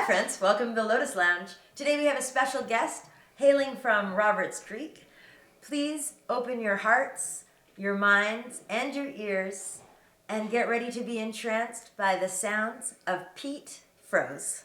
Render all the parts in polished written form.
friends, welcome to the Lotus Lounge. Today we have a special guest hailing from Roberts Creek. Please open your hearts, your minds, and your ears and get ready to be entranced by the sounds of Pete Froze.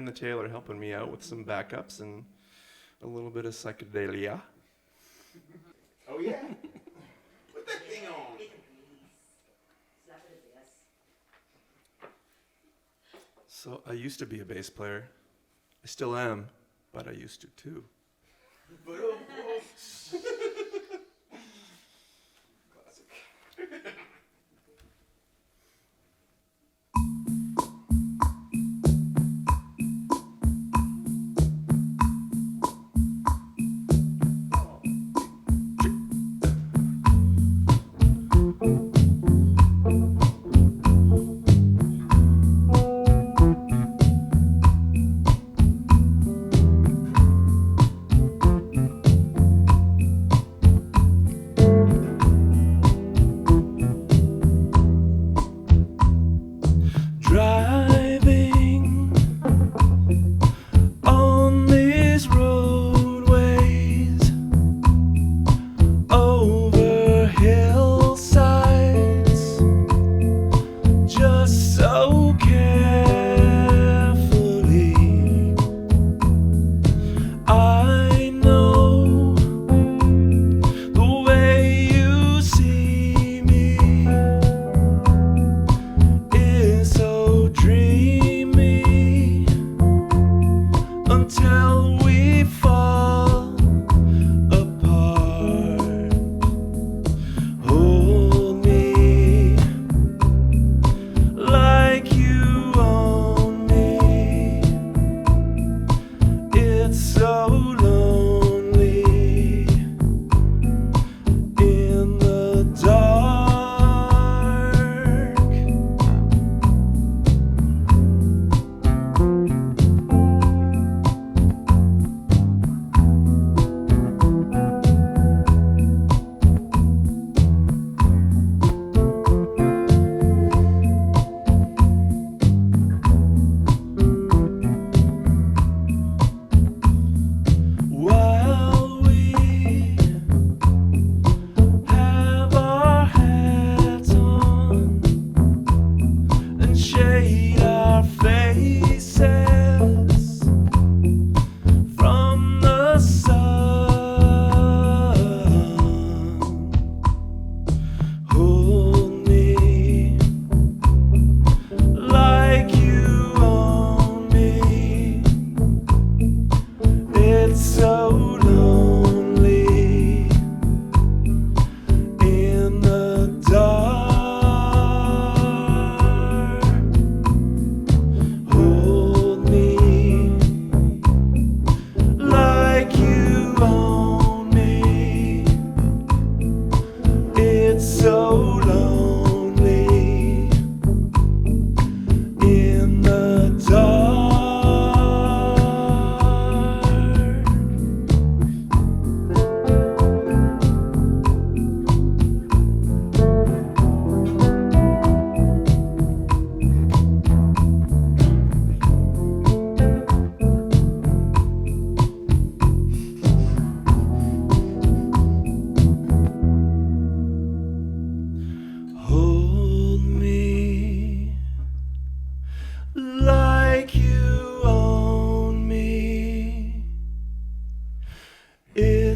The Taylor helping me out with some backups and a little bit of psychedelia. Oh yeah? Put that thing on. So I used to be a bass player. I still am, but I used to too. Classic.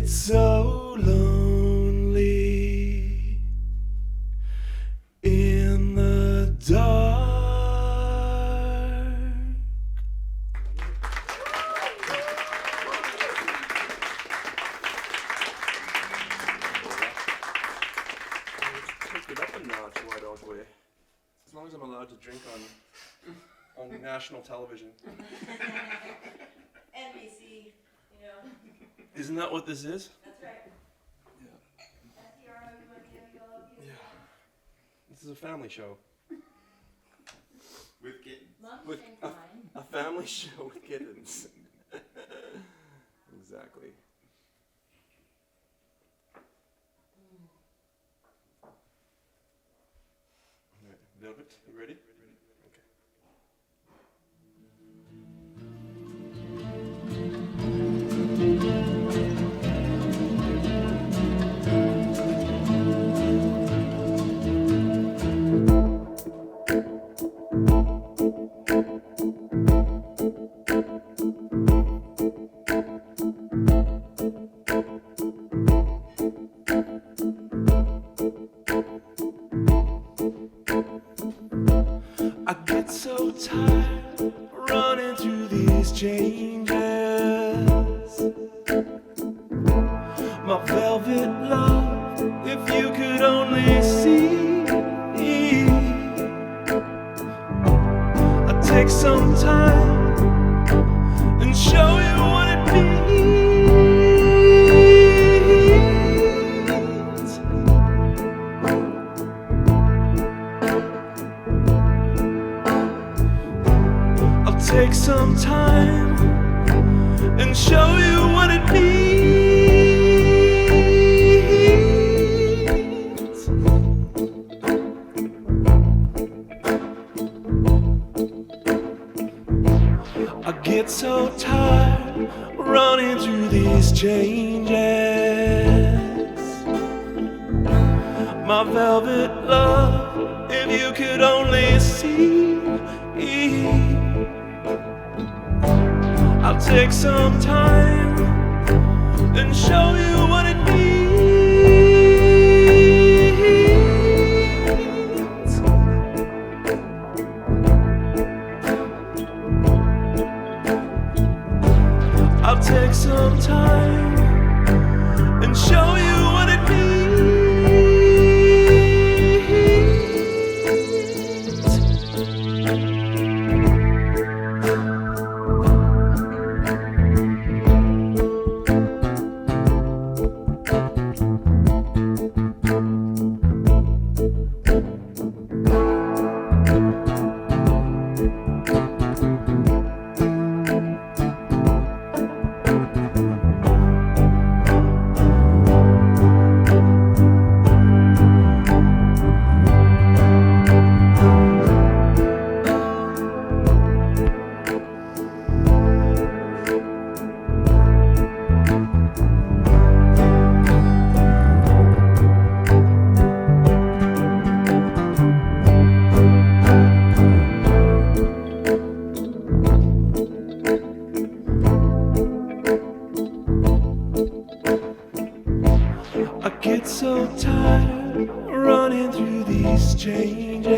get so lonely in the dark. Take it up a notch, why don't we? As long as I'm allowed to drink on national television. NBC, you know. Isn't that what this is? That's right. Yeah. Yeah. This is a family show. With kittens. With a family show with kittens. Exactly. All right, Velvet, you ready? Okay. I get so tired running through these changes. My velvet love, if you could only see. I take some time and show you what it means. I'll take some time and show you what it means. I get so tired running through these changes. My velvet love, if you could only see. I'll take some time and show you what it means. I'll take some time and show you what it means. I get so tired running through these changes.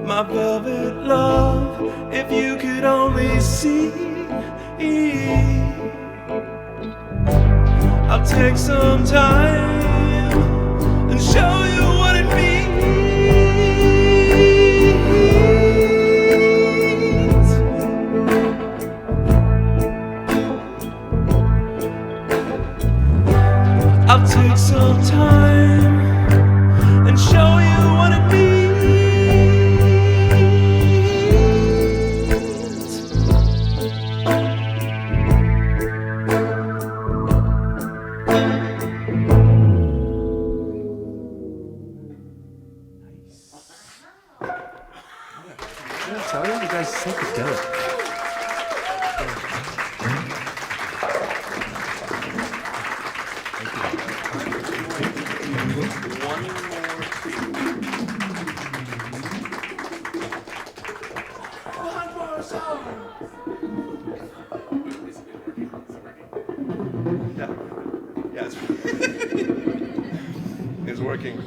My velvet love, if you could only see. I'll take some time and show you what it means. I'll take some time and show you what it means. Yeah, sorry, you guys psychedelic. working.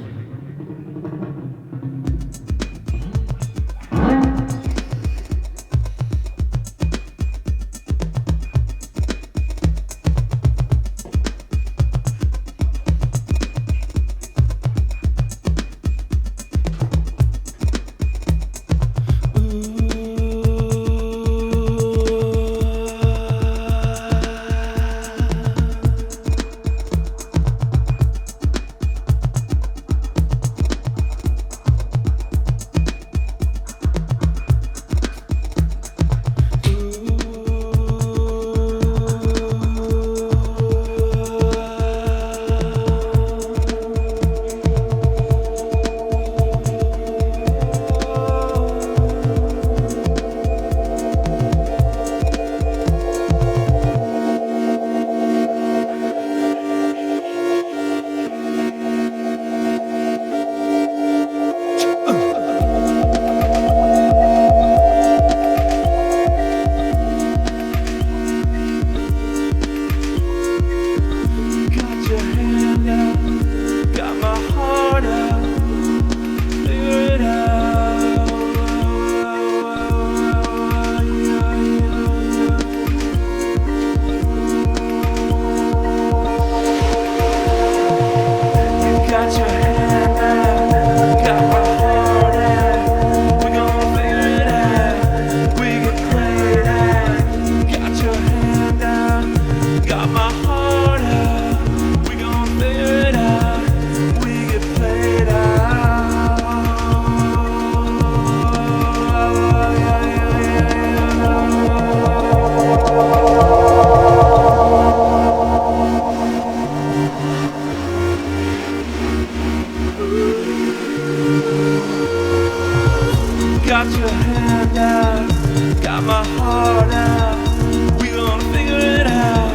Got your hand out, got my heart out. We gonna figure it out.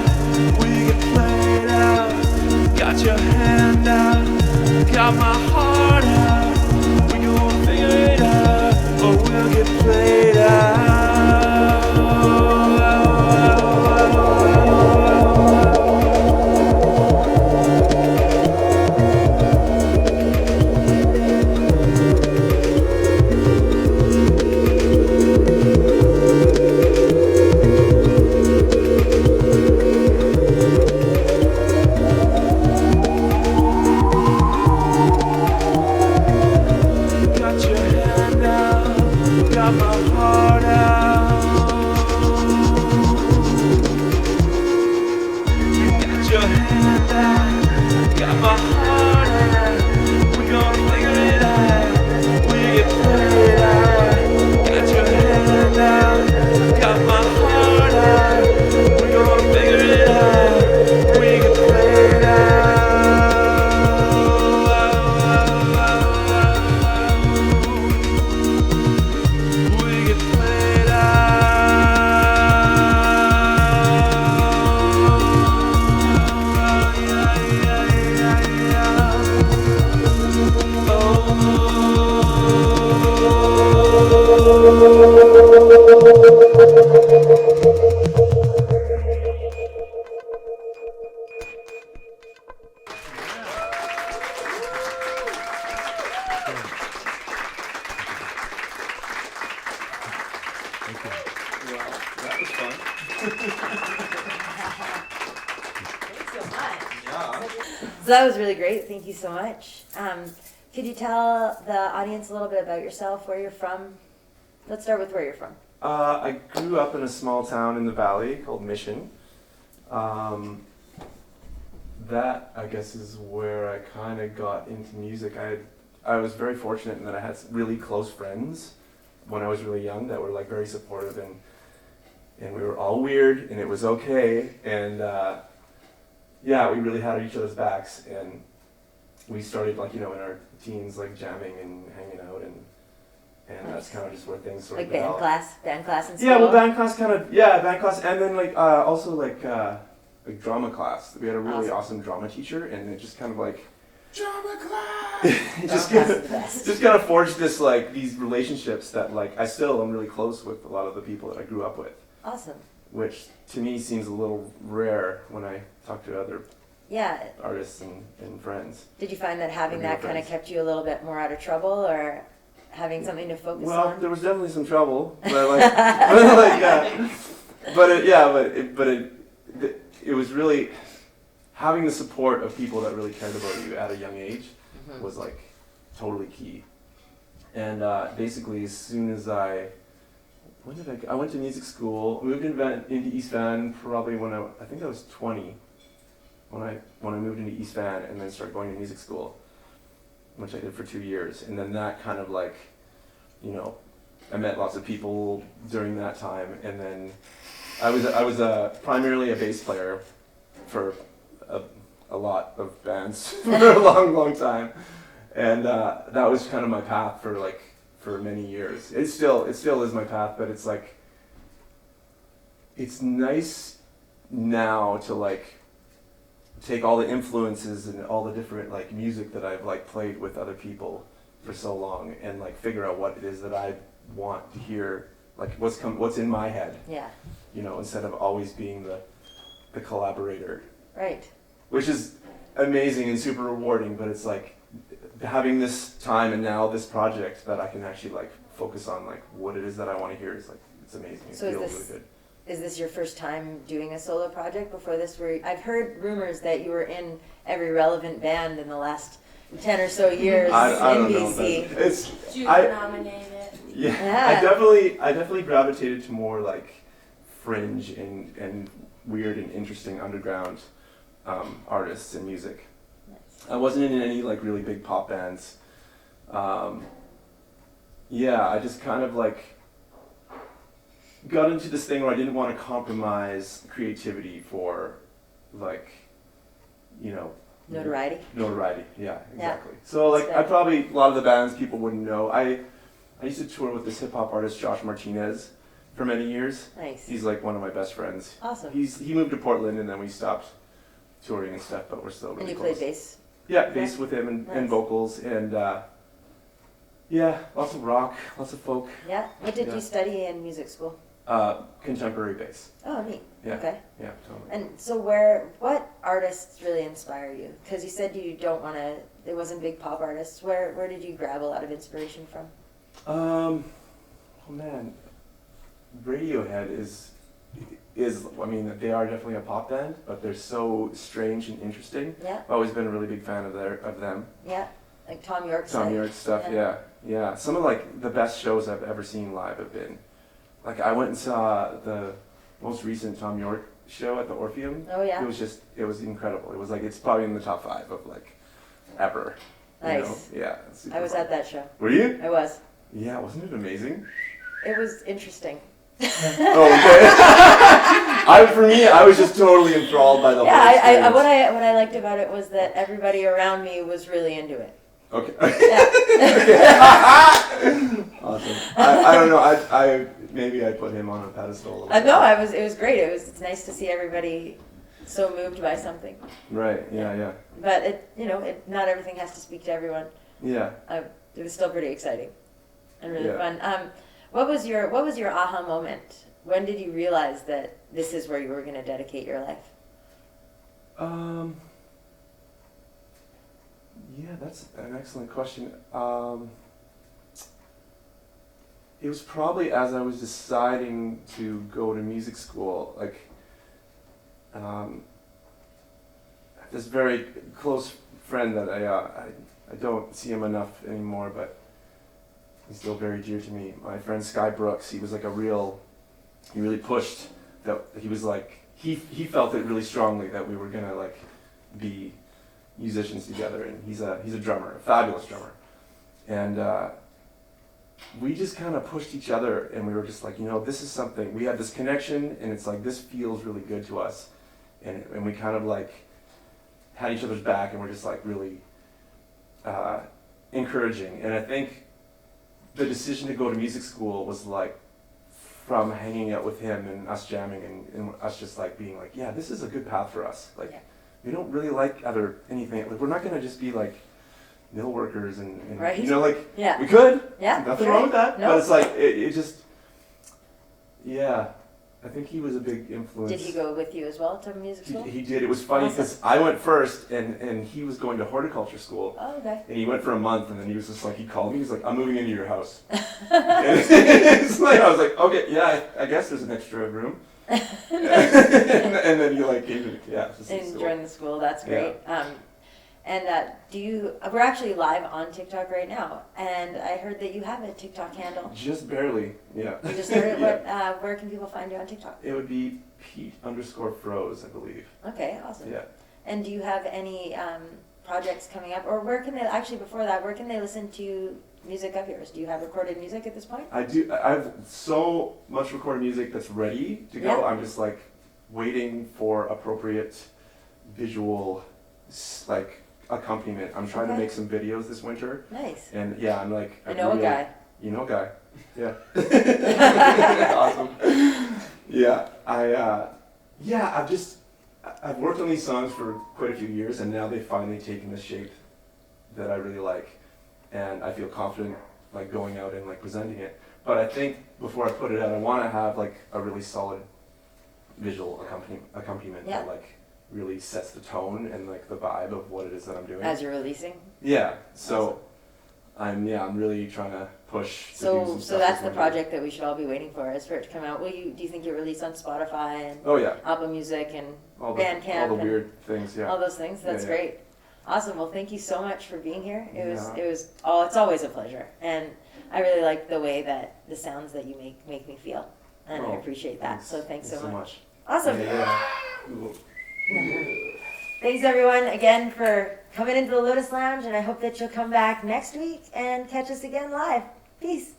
We can play it out. Got your hand out, got my heart out. We gonna figure it out, or we'll get played out. So that was really great. Thank you so much. Could you tell the audience a little bit about yourself, where you're from? Let's start with where you're from. I grew up in a small town in the valley called Mission. That, I guess, is where I kind of got into music. I was very fortunate in that I had really close friends when I was really young that were like very supportive, and we were all weird, and it was okay, and yeah, we really had each other's backs, and we started like, in our teens, like jamming and hanging out, and that's kind of just where things sort of developed. Band class in school? Yeah, well, band class band class, and then like also like drama class. We had a really awesome drama teacher, and it just kind of like drama class. It just kind of forged this like these relationships that like I still am really close with a lot of the people that I grew up with. Awesome. Which to me seems a little rare when I talk to other Yeah. artists and friends. Did you find that having Regular that kind of friends. kept you a little bit more out of trouble, or having something to focus Well, on? there was definitely some trouble, but it was really having the support of people that really cared about you at a young age was like totally key. And basically, as soon as I went to music school, moved into East Van probably when I think I was 20 when I moved into East Van, and then started going to music school, which I did for 2 years, and then that kind of like, you know, I met lots of people during that time, and then I was primarily a bass player for a lot of bands for a long time, and that was kind of my path for many years. It still is my path, but it's like it's nice now to like take all the influences and all the different like music that I've like played with other people for so long, and like figure out what it is that I want to hear, like what's in my head, Yeah. you know, instead of always being the collaborator, Right. which is amazing and super rewarding. But it's like having this time and now this project that I can actually like focus on like what it is that I want to hear is like it's amazing. It So is feels this- really good. Is this your first time doing a solo project? Before this, I've heard rumors that you were in every relevant band in the last 10 or so years I in don't know. BC. It's Juke nominated. yeah. Yeah. I definitely gravitated to more like fringe and weird and interesting underground artists and music. I wasn't in any like really big pop bands. Yeah, I just kind of like got into this thing where I didn't want to compromise creativity for like, you know, Notoriety. notoriety. Yeah, exactly. So like I probably a lot of the bands people wouldn't know. I used to tour with this hip hop artist Josh Martinez for many years. Nice. He's like one of my best friends. Awesome. He moved to Portland and then we stopped touring and stuff, but we're still really And you close. played bass. Yeah, bass with him and Nice. vocals and yeah, lots of rock, lots of folk. Yeah. What did Yeah. you study in music school? Contemporary bass. Oh, neat. Yeah. Okay. Yeah, totally. And so what artists really inspire you? Because you said you don't want to, there wasn't big pop artists. Where did you grab a lot of inspiration from? Oh man, Radiohead is I mean they are definitely a pop band, but they're so strange and interesting. Yeah. I've always been a really big fan of them. Yeah. Like Tom York. Tom York stuff, yeah. Some of like the best shows I've ever seen live have been, like I went and saw the most recent Tom York show at the Orpheum. Oh yeah. It was incredible. It was like it's probably in the top 5 of like ever. You know? Nice. Yeah. it's super I was fun. at that show. Were you? I was. Yeah, wasn't it amazing? It was interesting. Oh, okay. For me, I was just totally enthralled by the whole Yeah, experience. what I liked about it was that everybody around me was really into it. Okay. Yeah. Awesome. I don't know. I maybe I put him on a pedestal a little bit. No, it was great. It's nice to see everybody so moved by something. Right. Yeah. But not everything has to speak to everyone. Yeah. It was still pretty exciting and really Yeah. fun. What was your aha moment? When did you realize that this is where you were going to dedicate your life? Yeah, that's an excellent question. It was probably as I was deciding to go to music school, like, this very close friend that I don't see him enough anymore, but he's still very dear to me. My friend Sky Brooks, he was like he really pushed that he was like, he felt it really strongly that we were gonna like be musicians together, and he's a drummer, a fabulous drummer, and we just kind of pushed each other, and we were just like, this is something, we had this connection, and it's like, this feels really good to us, and we kind of like had each other's back, and we're just like really encouraging. And I think the decision to go to music school was like from hanging out with him and us jamming and us just like being like, yeah, this is a good path for us. Like, Yeah. we don't really like anything. Like, we're not gonna just be like mill workers and Right. like Yeah. we could. Yeah. Nothing wrong with that. No. But it's like it just, yeah. I think he was a big influence. Did he go with you as well to music He, school? he did. It was funny because I went first, and he was going to horticulture school. Oh, okay. And he went for a month, and then he was just like, he called me. He's like, I'm moving into your house. And it's like, I was like, okay, yeah, I guess there's an extra room. and then he like gave me, yeah. Just And join the school. That's great. We're actually live on TikTok right now, and I heard that you have a TikTok handle. Just barely, yeah. You just started. Yeah. Where can people find you on TikTok? It would be Pete_Froze, I believe. Okay, awesome. Yeah. And do you have any projects coming up, or where can they actually before that? Where can they listen to music of yours? Do you have recorded music at this point? I do. I have so much recorded music that's ready to go. Yeah. I'm just like waiting for appropriate visual like accompaniment. I'm trying to Okay. make some videos this winter, Nice. and yeah, I'm like. I know a guy. You know a guy. Yeah. Awesome. Yeah. I've worked on these songs for quite a few years, and now they've finally taken the shape that I really like, and I feel confident like going out and like presenting it. But I think before I put it out, I want to have like a really solid visual accompaniment Yeah. that like really sets the tone and like the vibe of what it is that I'm doing. As you're releasing. Yeah. So I'm really trying to push. To do So some so stuff that's this the winter. project that we should all be waiting for, is for it to come out. Do you think you'll release on Spotify and Oh yeah. Apple Music and All the Bandcamp all the and weird things. Yeah. all those things? That's Yeah, yeah. great. Awesome. Well, thank you so much for being here. Yeah. It's always a pleasure, and I really like the way that the sounds that you make me feel, and I Oh, appreciate that. So thanks so much. Yeah, Awesome. yeah. Cool. Thanks everyone again for coming into the Lotus Lounge, and I hope that you'll come back next week and catch us again live. Peace.